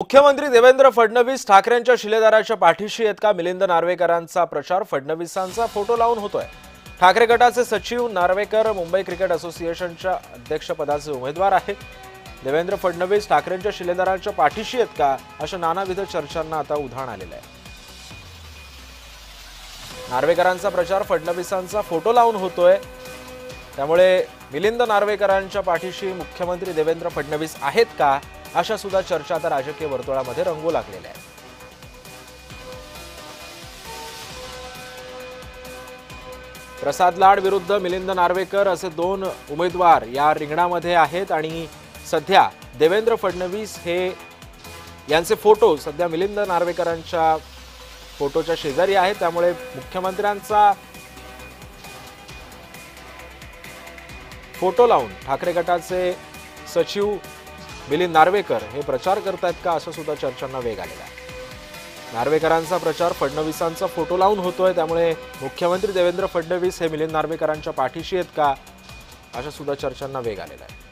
मुख्यमंत्री देवेंद्र फडणवीस ठाकरेंच्या शिलेदाराच्या पाठीशी आहेत का? मिलिंद नार्वेकरांचा प्रचार फडणवीसांचा फोटो लावून होतोय। ठाकरे गटाचे सचिव नार्वेकर मुंबई क्रिकेट असोसिएशनच्या अध्यक्षपदाचे उमेदवार आहेत। देवेंद्र फडणवीस ठाकरेंच्या शिलेदाराच्या पाठीशी आहेत का, अशा नानाविध चर्चांना आता उधाण आलेलं आहे। नार्वेकरांचा प्रचार फडणवीसांचा फोटो लावून होतोय, त्यामुळे मिलिंद नार्वेकरांच्या पाठीशी मुख्यमंत्री देवेंद्र फडणवीस आहेत का, अशा सुद्धा चर्चा आता राजकीय वर्तुळामध्ये रंगू लागलेल्या आहेत। प्रसाद लाड विरुद्ध मिलिंद नार्वेकर असे दोन उमेदवार या रिंगणामध्ये आहेत आणि सध्या देवेंद्र फडणवीस हे यांचे फोटो सध्या मिलिंद नार्वेकरांच्या फोटोच्या शेजारी आहेत, त्यामुळे मुख्यमंत्र्यांचा फोटो लावून ठाकरे गटाचे सचिव मिलिंद नार्वेकर हे प्रचार करतात का, असं सुद्धा चर्चांना वेग आलेला आहे। नार्वेकरांचा प्रचार फडणवीसांचा फोटो लावून होतोय, त्यामुळे मुख्यमंत्री देवेंद्र फडणवीस हे मिलिंद नार्वेकरांच्या पाठीशी आहेत का, अशा सुद्धा चर्चांना वेग आलेला आहे।